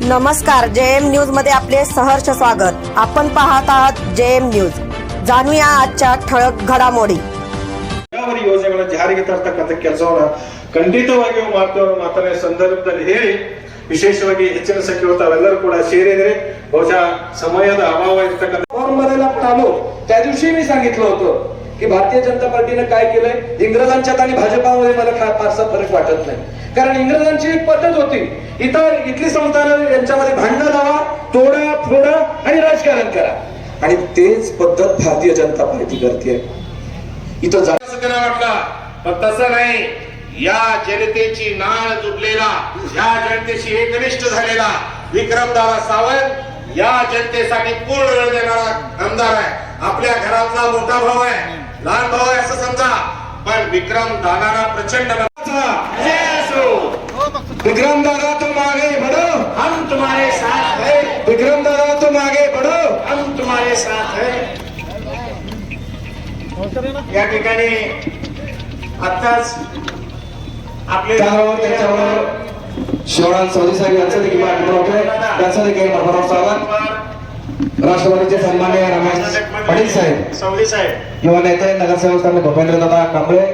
नमस्कार, JM news मध्ये आपले सहर्ष स्वागत। आपण पाहत आहात जेएम न्यूज। जाणूया आजच्या ठळक घडामोडी। ನೀರಾವರಿ ಯೋಜನೆಗಳ ಜಾರಿಗೆ ತರತಕ್ಕಂತ ಕೆಲಸವನ್ನ ಖಂಡಿತವಾಗಿಯೂ ಮಾತನೆ ಸಂದರ್ಭದಲ್ಲಿ ಹೇಳಿ ವಿಶೇಷವಾಗಿ ಹೆಚ್ಚಿನ ಸಂಖ್ಯೆಯ ತಾವೆಲ್ಲರೂ ಕೂಡ ಸೇರಿದರೆ ಬಹುಶಃ ಸಮಯದ ಅಭಾವ ಇರತಕ್ಕಂತ फॉर्मला पण आलो त्या दिवशी मी सांगितलं होतं की भारतीय जनता पार्टीने काय केलंय इंग्रजांच्यात आणि भाजपामध्ये मला फारसा फरक वाटत नाही। कारण इंग्रजांची एक पद्धत होती, इथली संस्थानं यांच्यामध्ये भांडणं लावा, तोडा फोडा आणि राजकारण करा, आणि तेच पद्धत भारतीय जनता पार्टी करते। इथं सगळं वाटला पण तसं नाही। या जनतेची नाळ जुडलेला, या जनतेशी एकनिष्ठ झालेला विक्रमदादा सावंत या जनतेसाठी पूर्ण वेळ देणारा आमदार आहे। आपल्या घरातला मोठा भाऊ आहे, लहान भाऊ आहे असं समजा, पण विक्रमदादाला प्रचंड विक्रमदादा तुम आगे बढ़ो, हम तुम्हारे साथ है। विक्रमदादा तुम आगे बढ़ो, हम तुम्हारे साथ है। या ठिकाणी आताच आपले शिवराज चौधरी साहेब यांचं देखील मार्गदर्शन होते, त्यांचं देखील भरभरून स्वागत। राष्ट्रवादीचे सन्माननीय रमेश पाटील साहेब, चौधरी साहेब, युवा नेते नगरसेवक स्थानिक भूपेंद्र दादा कांबळे,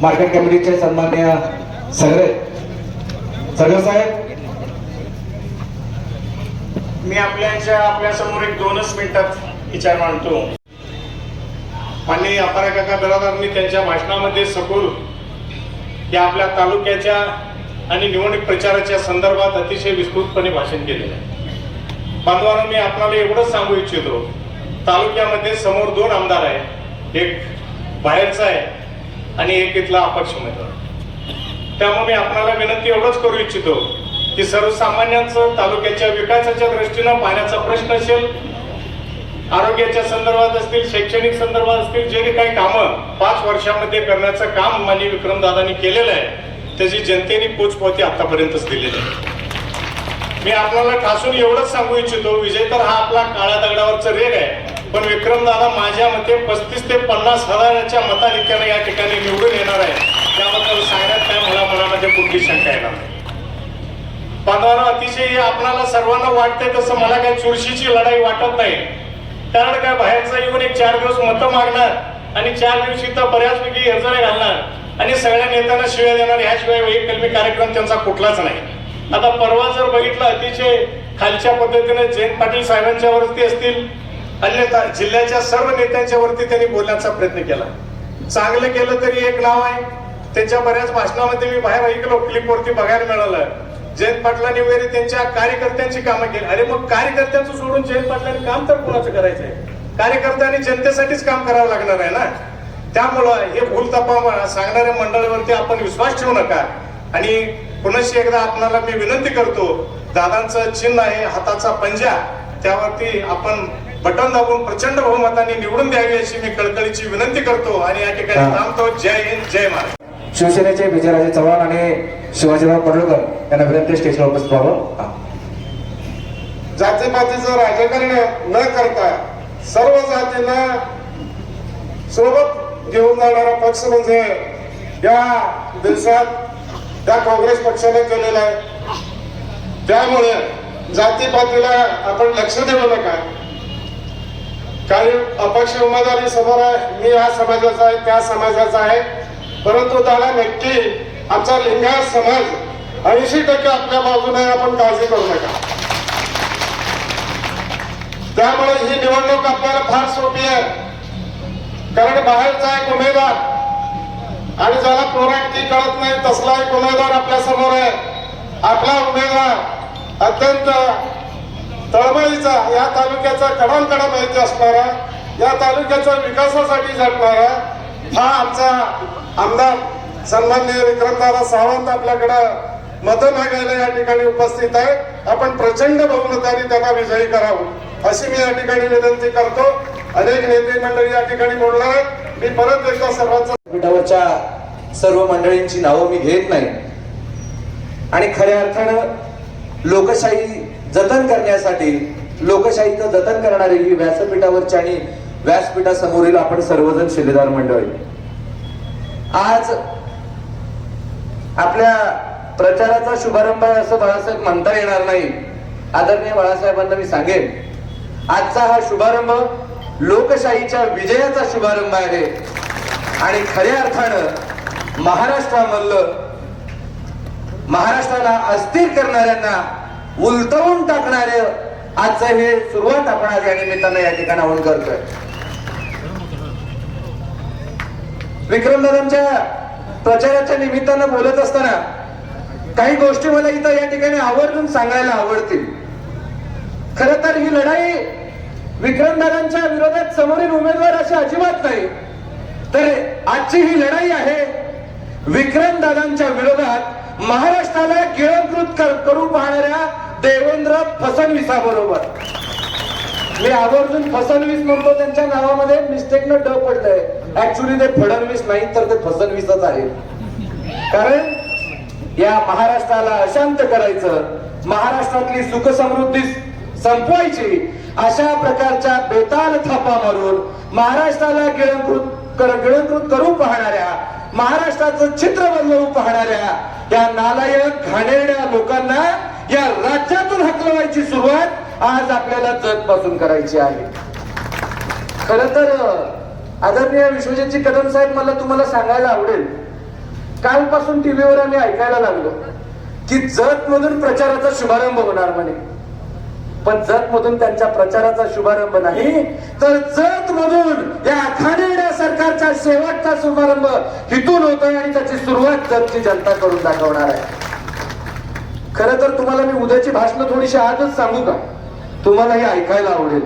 मार्केट कमिटीचे सन्माननीय सगळे साहेब, मी आपल्या समोर एक 2च मिनिटात विचार मांडतो। माननीय अपारा काका बिरादारांनी त्यांच्या भाषणामध्ये सखोल या आपल्या तालुक्याच्या आणि निवडणूक प्रचाराच्या संदर्भात अतिशय विस्तृतपणे भाषण केलेलं आहे। बांधवांनो, मी आपल्याला एवढंच सांगू इच्छितो, तालुक्यामध्ये समोर 2 आमदार आहेत, एक बाहेरचा आहे आणि एक इथला अपक्ष उमेदवार। त्यामुळे मी आपल्याला विनंती एवढंच करू इच्छितो की सर्वसामान्यांचं तालुक्याच्या विकासाच्या दृष्टीनं पाण्याचा प्रश्न असेल, आरोग्याच्या संदर्भात असतील, शैक्षणिक संदर्भात असतील, जे काही कामं 5 वर्षामध्ये करण्याचं काम माननीय विक्रमदादांनी केलेलं आहे, त्याची जनतेने पोचपावती आतापर्यंतच दिलेली आहे। मी आपल्याला ठासून एवढंच सांगू इच्छितो, विजय तर हा आपला काळ्या दगडावरचा रेग आहे, पण विक्रमदादा माझ्या मते 35 ते 50 हजाराच्या मताधिक्याने या ठिकाणी निवडून येणार आहे। त्याबद्दल सांगण्यात काय मला मनामध्ये कुठली शंका येणार नाही। बांधवांनो, अतिशय आपल्याला सर्वांना वाटतंय तसं मला काही चुरशीची लढाई वाटत नाही। कारण काय, बाहेरचा येऊन एक 4 दिवस मतं मागणार आणि 4 दिवशी तर बऱ्याचपैकी हेरजळे घालणार आणि सगळ्या नेत्यांना शिव्या देणार, ह्याशिवाय वैकल्पिक कार्यक्रम त्यांचा कुठलाच नाही। आता परवा जर बघितलं, अतिशय खालच्या पद्धतीने जयंत पाटील साहेबांच्या वरती असतील, अन्य जिल्ह्याच्या सर्व नेत्यांच्या वरती त्यांनी बोलण्याचा प्रयत्न केला। चांगलं केलं तरी एक नाव आहे, त्यांच्या बऱ्याच भाषणामध्ये मी बाहेर ऐकलो, क्लिपवरती बघायला मिळालं, जयंत पाटलांनी वगैरे त्यांच्या कार्यकर्त्यांची कामं केली। अरे मग कार्यकर्त्यांचं सोडून जयंत पाटलांनी काम तर कोणाचं करायचंय? कार्यकर्त्यांनी जनतेसाठीच काम करावं लागणार आहे ना। त्यामुळं हे भूलथापा सांगणाऱ्या मंडळीवरती आपण विश्वास ठेवू नका। आणि पुनश्च एकदा आपल्याला मी विनंती करतो, दादांचं चिन्ह आहे हाताचा पंजा, त्यावरती आपण बटन दाबून प्रचंड बहुमताने निवडून द्यावी अशी मी कळकळीची विनंती करतो आणि या ठिकाणी थांबतो। जय हिंद, जय महाराष्ट्र। शिवसेनेचे विजयराजे चव्हाण आणि शिवाजीराव पडळकर यांना विनंती स्टेजवर उपस्थित व्हावं। जातीपातीचं राजकारण न करता सर्व जातींना सोबत घेऊन जाणारा पक्ष म्हणजे या देशात त्या काँग्रेस पक्षाने केलेला आहे। त्यामुळे जातीपातीला आपण लक्ष देऊ नका। काही अपक्ष उमेदवारी समोर आहे, मी या समाजाचा आहे, त्या समाजाचा आहे, परंतु त्याला नक्की आमचा लिंगायत समाज 80% आपल्या बाजूने, आपण काळजी करू नका। त्यामुळे ही निवडणूक आपल्याला फार सोपी आहे, कारण बाहेरचा एक उमेदवार आणि ज्याला पोराटकी कळत नाही तसला एक उमेदवार आपल्या समोर आहे। आपला उमेदवार अत्यंत तळमळीचा, या तालुक्याचा कडानकडा माहिती असणारा, या तालुक्याच्या विकासासाठी झटणारा हा आमचा आमदार सन्माननीय विक्रमदादा सावंत आपल्याकडं मतं मागायला या ठिकाणी उपस्थित आहे। आपण प्रचंड बहुमताने त्यांना विजयी करावं अशी मी या ठिकाणी विनंती करतो। अनेक नेते मंडळी या ठिकाणी बोलणार आहेत, मी परत एकदा सर्वांचा पीठावरच्या सर्व मंडळींची नावं मी घेत नाही, आणि खऱ्या अर्थानं लोकशाही जतन करण्यासाठी, लोकशाहीचं जतन करणारी ही व्यासपीठावरची आणि व्यासपीठासमोरील आपण सर्वजण शिलेदार मंडळी आज आपल्या प्रचाराचा शुभारंभ आहे असं बाळासाहेब म्हणता येणार नाही, आदरणीय बाळासाहेबांना मी सांगेन, आजचा हा शुभारंभ लोकशाहीच्या विजयाचा शुभारंभ आहे आणि खऱ्या अर्थानं महाराष्ट्राला अस्थिर करणाऱ्यांना उलटवून टाकणारे आजचं हे सुरुवात आपण आज या निमित्तानं या ठिकाणाहून करतोय. विक्रमदादांच्या प्रचाराच्या निमित्तानं बोलत असताना काही गोष्टी मला इथं या ठिकाणी आवर्जून सांगायला आवडतील. खरं तर ही लढाई विक्रमदादांच्या विरोधात समोरील उमेदवार अशी अजिबात नाही, तर आजची ही लढाई आहे विक्रमदादांच्या विरोधात महाराष्ट्राला गिळंकृत करू पाहणाऱ्या देवेंद्र फडणवीसाबरोबर. मी आवर्जून फडणवीस म्हणतो, त्यांच्या नावामध्ये मिस्टेकनं ड पडलंय. ऍक्च्युली ते फडणवीस नाही तर ते फडणवीसच आहे. कारण या महाराष्ट्राला अशांत करायचं, महाराष्ट्रातली सुख समृद्धी संपवायची अशा प्रकारच्या बेताल थापा मारून महाराष्ट्राला गिळंकृत करू पाहणाऱ्या, महाराष्ट्राचं चित्र बदलवू पाहणाऱ्या या नालायक घाणेरड्या लोकांना या राज्यातून हकलवायची सुरुवात आज आपल्याला जगपासून करायची आहे. खर तर आदरणीय विश्वजितजी कदम साहेब, मला तुम्हाला सांगायला आवडेल, कालपासून टीव्हीवर आम्ही ऐकायला लागलो की जत मधून प्रचाराचा शुभारंभ होणार म्हणे. पण जत मधून त्यांच्या प्रचाराचा शुभारंभ नाही, तर जत मधून या घाणेरड्या सरकारचा शेवटचा शुभारंभ इथून होतोय आणि त्याची सुरुवात जतची जनता करून दाखवणार आहे. खरं तर तुम्हाला मी उद्याची भाषणं थोडीशी आजच सांगू का, तुम्हालाही ऐकायला आवडेल.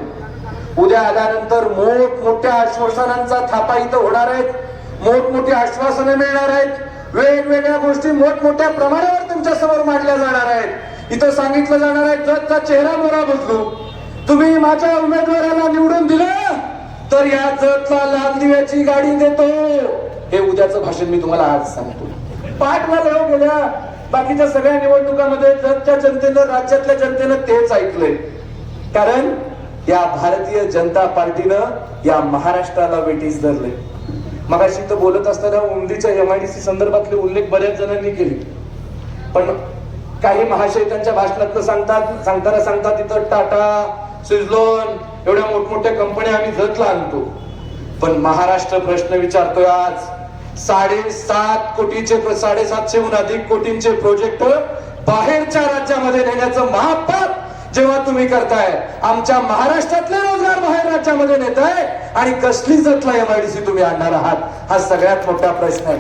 उद्या आल्यानंतर मोठमोठ्या आश्वासनांचा थापा इथं होणार आहेत, मोठमोठी आश्वासनं मिळणार आहेत, वेगवेगळ्या गोष्टी मोठमोठ्या प्रमाणावर तुमच्या समोर मांडल्या जाणार आहेत. इथं सांगितलं जाणार आहे जतचा चेहरा मोहरा बदलू, तुम्ही माझ्या उमेदवाराला निवडून दिलं तर या जतला लाल दिव्याची गाडी देतो. हे उद्याचं भाषण मी तुम्हाला आज सांगतो. पाठ मला गेल्या बाकीच्या सगळ्या निवडणुकांमध्ये जतच्या जनतेनं, राज्यातल्या जनतेनं तेच ऐकलंय. कारण या भारतीय जनता पार्टीनं या महाराष्ट्राला वेठीस धरले. मगाशी तर बोलत असताना उमदीच्या MIDC संदर्भातले उल्लेख बऱ्याच जणांनी केले, पण काही महाशय त्यांच्या भाषणात सांगताना तिथं टाटा, सिझलोन एवढ्या मोठमोठ्या कंपन्या आम्ही जतला आणतो. पण महाराष्ट्र प्रश्न विचारतोय आज. 7,700हून अधिक कोटींचे प्रोजेक्ट बाहेरच्या राज्यामध्ये नेण्याचं महापाप जेव्हा तुम्ही करताय, आमच्या महाराष्ट्रातले रोजगार बाहेर राज्यामध्ये नेताय आणि कसली जतला MIDC तुम्ही आणणार आहात, हा सगळ्यात मोठा प्रश्न आहे.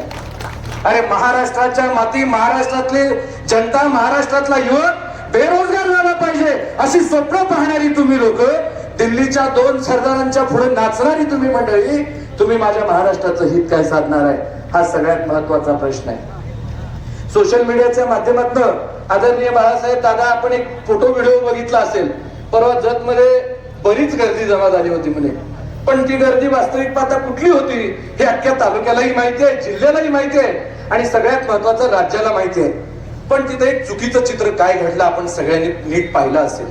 अरे महाराष्ट्राच्या माती, महाराष्ट्रातली जनता, महाराष्ट्रातला युवक बेरोजगार झाला पाहिजे अशी स्वप्न पाहणारी तुम्ही लोक, दिल्लीच्या 2 सरदारांच्या पुढे नाचणारी तुम्ही मंडळी, तुम्ही माझ्या महाराष्ट्राचं हित काय साधणार आहे, हा सगळ्यात महत्वाचा प्रश्न आहे. सोशल मीडियाच्या माध्यमातून आदरणीय बाळासाहेब दादा, आपण एक फोटो व्हिडिओ बघितला असेल. परवा जत मध्ये बरीच गर्दी जमा झाली होती म्हणे, पण ती गर्दी वास्तविक पाहता कुठली होती हे अख्ख्या तालुक्यालाही माहिती आहे, जिल्ह्यालाही माहिती आहे आणि सगळ्यात महत्वाचं राज्याला माहिती आहे. पण तिथे एक चुकीचं चित्र काय घडलं आपण सगळ्यांनी नीट पाहिलं असेल.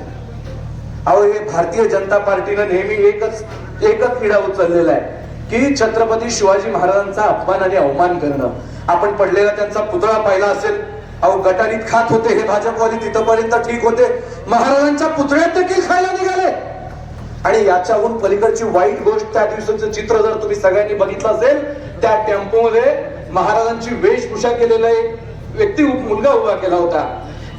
अहो, हे भारतीय जनता पार्टीनं नेहमी एकच किडा उचललेला आहे की छत्रपती शिवाजी महाराजांचा अपमान आणि अवमान करणं. आपण पडलेला त्यांचा पुतळा पाहिला असेल. अहो, गटारीत खात होते हे भाजपवादी, तिथपर्यंत ठीक होते, महाराजांच्या पुतळ्यात देखील खायला निघाले. आणि याच्याहून पलीकडची वाईट गोष्ट, त्या दिवसाचं चित्र जर तुम्ही सगळ्यांनी बघितलं असेल, त्या टेम्पोमध्ये महाराजांची वेशभूषा केलेला एक व्यक्ती, मुलगा उभा केला होता.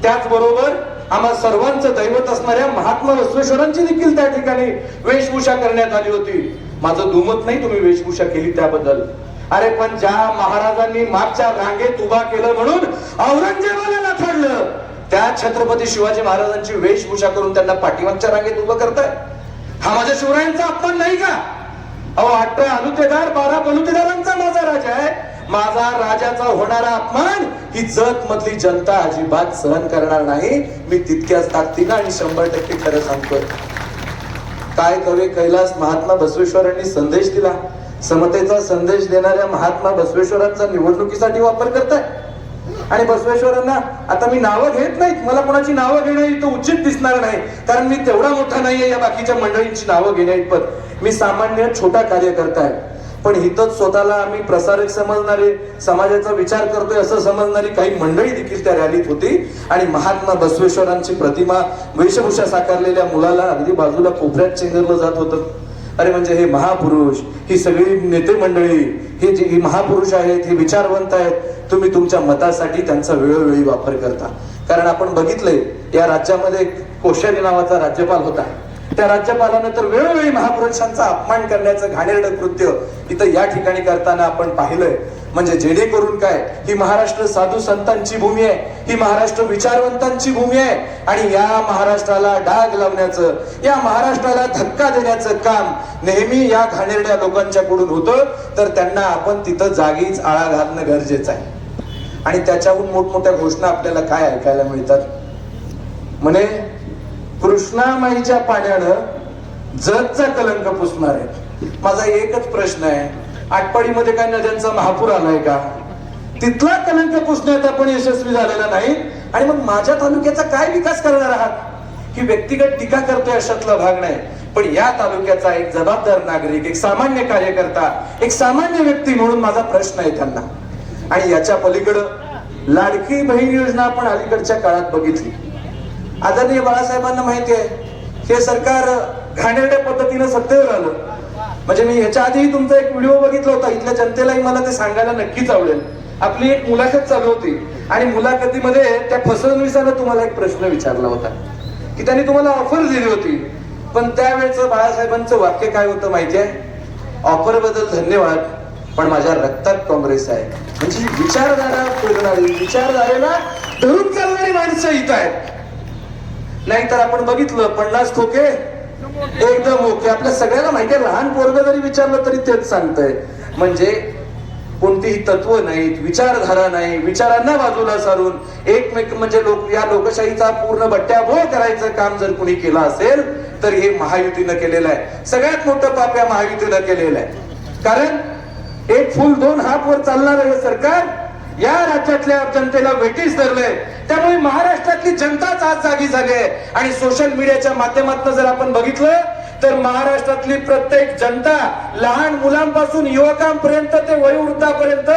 त्याचबरोबर आम्हा सर्वांचं दैवत असणाऱ्या महात्मा बसवेश्वरांची देखील त्या ठिकाणी वेशभूषा करण्यात आली होती. माझं दुमत नाही तुम्ही वेशभूषा केली त्याबद्दल. अरे पण ज्या महाराजांनी मागच्या रांगेत उभा केलं म्हणून औरंगजेबाला नाथडलं, त्या छत्रपती शिवाजी महाराजांची वेशभूषा करून त्यांना पाठीमागच्या रांगेत उभं करताय, हा माझ्या शिवरायांचा अपमान नाही का? अहो, 18 अनुतेदार 12 बलुतेदारांचा माझा राजा आहे. माझा राजाचा होणारा अपमान ही जत मधली जनता अजिबात सहन करणार नाही. मी तितक्याच ताकदीनं आणि 100% खरं सांगतोय. काय कवे कैलास महात्मा बसवेश्वरांनी संदेश दिला, समतेचा संदेश देणाऱ्या महात्मा बसवेश्वरांचा निवडणुकीसाठी वापर करताय. आणि बसवेश्वरांना आता मी नावं घेत नाहीत, मला कोणाची नावं घेणं इथं उचित दिसणार नाही, कारण मी तेवढा मोठा नाहीये या बाकीच्या मंडळींची नावं घेण्या इतपत. मी सामान्य छोटा कार्यकर्ता आहे. पण हितच स्वतःला आम्ही प्रसारक समजणारे, समाजाचा विचार करतोय असं समजणारी काही मंडळी देखील त्या रॅलीत होती. आणि महात्मा बसवेश्वरांची प्रतिमा, वेशभूषा साकारलेल्या मुलाला अगदी बाजूला कोपऱ्यात चेंगरलं जात होतं. अरे म्हणजे हे महापुरुष, ही सगळी नेते मंडळी, ही महापुरुष आहेत, हे विचारवंत आहेत, तुम्ही तुमच्या मतासाठी त्यांचा वेळोवेळी वापर करता. कारण आपण बघितलंय या राज्यामध्ये कोश्यारी नावाचा राज्यपाल होता. त्या राज्यपालानं तर वेळोवेळी महापुरुषांचा अपमान करण्याचं घाणेरडं कृत्य इथं या ठिकाणी करताना आपण पाहिलंय. म्हणजे जेणेकरून काय, ही महाराष्ट्र साधू संतांची भूमी आहे, ही महाराष्ट्र विचारवंतांची भूमी आहे. आणि या महाराष्ट्राला डाग लावण्याचं, या महाराष्ट्राला धक्का देण्याचं काम नेहमी या घाणेरड्या लोकांच्याकडून होतं. तर त्यांना आपण तिथं जागीच आळा घालणं गरजेचं आहे. आणि त्याच्याहून मोठमोठ्या घोषणा आपल्याला काय ऐकायला मिळतात, म्हणे कृष्णामाईच्या पाण्यानं जगचा कलंक पुसणार आहे. माझा एकच प्रश्न आहे, आटपाडीमध्ये काय नद्यांचा महापूर आलाय का? तिथला कलंक पुसण्यात आपण यशस्वी झालेला नाही. आणि मग माझ्या तालुक्याचा काय विकास करणार आहात? ही व्यक्तिगत टीका करतोय अशातला भाग नाही. पण या तालुक्याचा एक जबाबदार नागरिक, एक सामान्य कार्यकर्ता, एक सामान्य व्यक्ती म्हणून माझा प्रश्न आहे त्यांना. आणि याच्या पलीकडं लाडकी बहीण योजना आपण अलीकडच्या काळात बघितली. आदरणीय बाळासाहेबांना माहिती आहे, हे सरकार घाणेरड्या पद्धतीनं सत्तेवर आलं. म्हणजे मी ह्याच्या आधीही तुमचा एक व्हिडिओ बघितला होता, इथल्या जनतेलाही मला ते सांगायला नक्कीच आवडेल. आपली एक मुलाखत चालू होती आणि मुलाखतीमध्ये त्या फसवणुकीनं तुम्हाला एक प्रश्न विचारला होता की त्यांनी तुम्हाला ऑफर दिली होती. पण त्यावेळेचं बाळासाहेबांचं वाक्य काय होतं माहितीये, ऑफर बद्दल धन्यवाद, पण माझ्या रक्तात काँग्रेस आहे. म्हणजे विचारधारा फिरणारी, विचारधारेला धरून चालणारी माणसं इथं आहेत. नाहीतर आपण बघितलं 50 खोके एकदम ओके. आपल्या सगळ्याला माहिती आहे, लहान पोरगं जरी विचारलं तरी तेच सांगतंय. म्हणजे कोणतीही तत्व नाहीत, विचारधारा नाही, विचारांना बाजूला सारून एकमेक म्हणजे या लोकशाहीचा पूर्ण बट्ट्याबोळ करायचं काम जर कुणी केलं असेल तर हे महायुतीनं केलेलं आहे. सगळ्यात मोठं पाप या महायुतीनं केलेलं आहे. कारण एक फुल दोन हात वर चालणार हे सरकार या राज्यातल्या जनतेला वेठीस धरलंय. त्यामुळे महाराष्ट्रातली जनताच आज जागी झाली आहे. आणि सोशल मीडियाच्या माध्यमातून जर आपण बघितलं तर महाराष्ट्रातली प्रत्येक जनता, लहान मुलांपासून युवकांपर्यंत ते वयोवृद्धापर्यंत,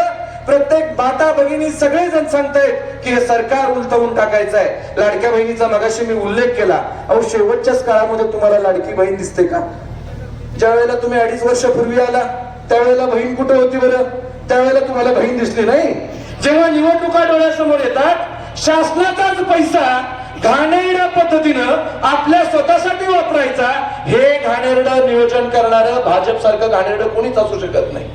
प्रत्येक माता भगिनी सगळेजण सांगतायत की हे सरकार उलटवून टाकायचं आहे. लाडक्या बहिणीचा मगाशी मी उल्लेख केला. अहो शेवटच्याच काळामध्ये तुम्हाला लाडकी बहीण दिसते का? ज्या वेळेला तुम्ही 2.5 वर्षापूर्वी आला त्यावेळेला बहीण कुठे होती बरं? त्यावेळेला तुम्हाला बहीण दिसली नाही. जेव्हा निवडणुका डोळ्यासमोर येतात, शासनाचाच पैसा घाणेरड्या पद्धतीनं आपल्या स्वतःसाठी वापरायचा, हे घाणेरडं नियोजन करणारं भाजप सारखं घाणेरडं कोणीच असू शकत नाही.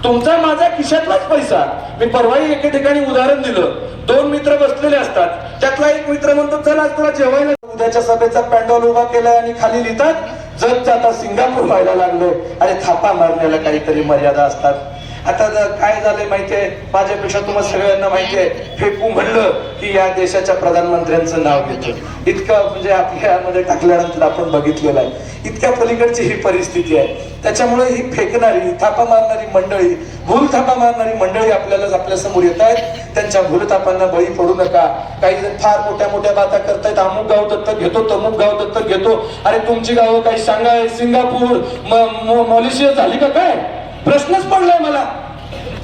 तुमचा माझा खिशातलाच पैसा. मी परवाही एके ठिकाणी उदाहरण दिलं, 2 मित्र बसलेले असतात, त्यातला एक मित्र म्हणतो चल आज तुला जेवायला उद्याच्या सभेचा पॅन्डॉल उभा केलाय आणि खाली लिहितात जग आता सिंगापूर व्हायला लागलोय. अरे थापा मारण्याला काहीतरी मर्यादा असतात. आता काय झालंय माहितीये, माझ्यापेक्षा तुम्हाला सगळ्यांना माहितीये, फेकू म्हणलं की या देशाच्या प्रधानमंत्र्यांचं नाव घेतो. इतकं म्हणजे आपल्यामध्ये टाकल्यानंतर आपण बघितलेलं आहे. इतक्या पलीकडची ही परिस्थिती आहे. त्याच्यामुळे ही फेकणारी, थापा मारणारी मंडळी, भूल थापा मारणारी मंडळी आपल्या समोर येत आहेत. त्यांच्या भूलथापांना बळी पडू नका. काही जण फार मोठ्या मोठ्या बाता करतायत, अमुक गाव दत्तक घेतो, तमुक गाव दत्तक घेतो. अरे तुमची गावं काही शांघाय, सिंगापूर, मॉरिशियस झाली का काय? प्रश्नच पडलाय मला.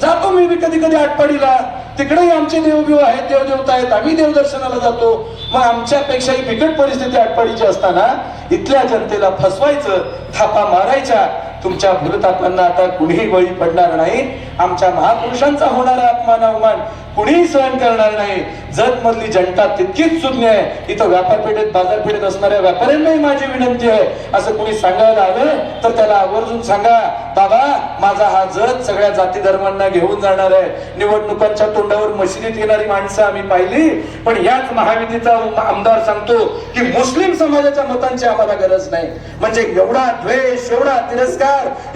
जातो मी कधी कधी आटपाडीला, तिकडेही आमचे देवदेव आहेत, देवदेवता आहेत, आम्ही देवदर्शनाला जातो. मग आमच्यापेक्षाही बिकट परिस्थिती आटपाडीची असताना इथल्या जनतेला फसवायचं, थापा मारायच्या. तुमच्या भूलथापांना आता कुणीही बळी पडणार नाही. आमच्या महापुरुषांचा होणारा अपमान अवमान कुणीही सहन करणार नाही. जत मधली जनता तितकीच सुज्ञ आहे. इथं व्यापारपेठेत, बाजारपेठेत असणाऱ्या व्यापाऱ्यांनाही माझी विनंती आहे, असं कुणी सांगायला आलं तर त्याला आवर्जून सांगा, बाबा माझा हा जत सगळ्या जाती धर्मांना घेऊन जाणार आहे. निवडणुकांच्या तोंडावर मशिदीत येणारी माणसं आम्ही पाहिली, पण याच महायुतीचा आमदार सांगतो की मुस्लिम समाजाच्या मतांची आम्हाला गरज नाही. म्हणजे एवढा द्वेष, एवढा तिरस्कार,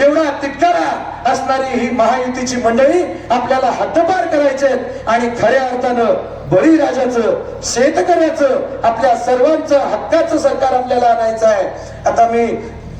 एवढा तिटकारा असणारी ही महायुतीची मंडळी आपल्याला हद्दपार करायचे आणि खऱ्या अर्थानं बळीराजाचं, शेतकऱ्याचं, आपल्या सर्वांचं हक्काचं सरकार आपल्याला आणायचं आहे. आता मी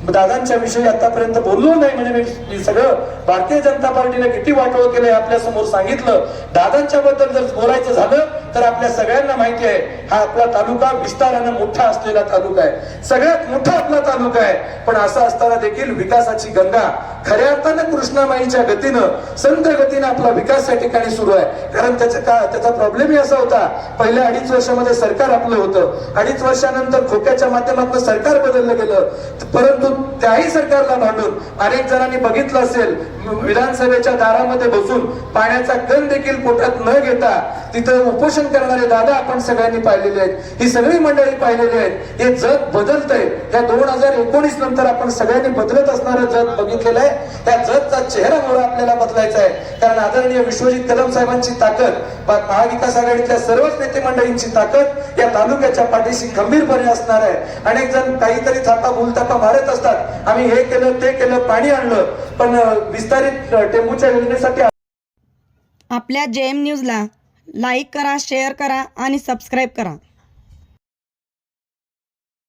दादांच्या विषयी आतापर्यंत बोललो नाही. म्हणजे मी सगळं भारतीय जनता पार्टीने किती वाटोळ केलंय आपल्या समोर सांगितलं. दादांच्या बद्दल जर बोलायचं झालं तर आपल्या सगळ्यांना माहिती आहे हा आपला तालुका विस्तारानं मोठा असलेला तालुका आहे, सगळ्यात मोठा आपला तालुका आहे. पण असं असताना देखील विकासाची गंगा खऱ्या अर्थानं कृष्णामाईच्या गतीनं संत गतीनं आपला विकास या ठिकाणी सुरू आहे. कारण त्याचा प्रॉब्लेमही असा होता, पहिल्या 2.5 वर्षामध्ये सरकार आपलं होतं, 2.5 वर्षानंतर खोक्याच्या माध्यमातून सरकार बदललं गेलं, परंतु त्याही सरकारला भांडून अनेक जणांनी बघितलं असेल विधानसभेच्या दारामध्ये बसून पाण्याचा कण देखील पोटात न घेता तिथं उपोषण करणारे दादा आपण सगळ्यांनी पाहिलेले आहेत, ही सगळी मंडळी पाहिलेली आहेत. हे जग बदलतंय. या 2019 नंतर आपण सगळ्यांनी बदलत असणारं जग बघितलेलं आहे. त्या जगचा चेहरा मोहरा आपल्याला बदलायचा आहे. कारण आदरणीय विश्वजित कदम साहेबांची ताकद, महाविकास आघाडीतल्या सर्वच नेते मंडळींची ताकद या तालुक्याच्या पाठीशी खंबीरपणे असणार आहे. अनेक जण काहीतरी थापा बोलतापा मारत असतात, आम्ही हे केलं ते केलं पाणी आणलं, पण विस्तारित टेंबूच्या योजनेसाठी आपल्या JM न्यूजला लाईक करा, शेअर करा आणि सबस्क्राईब करा.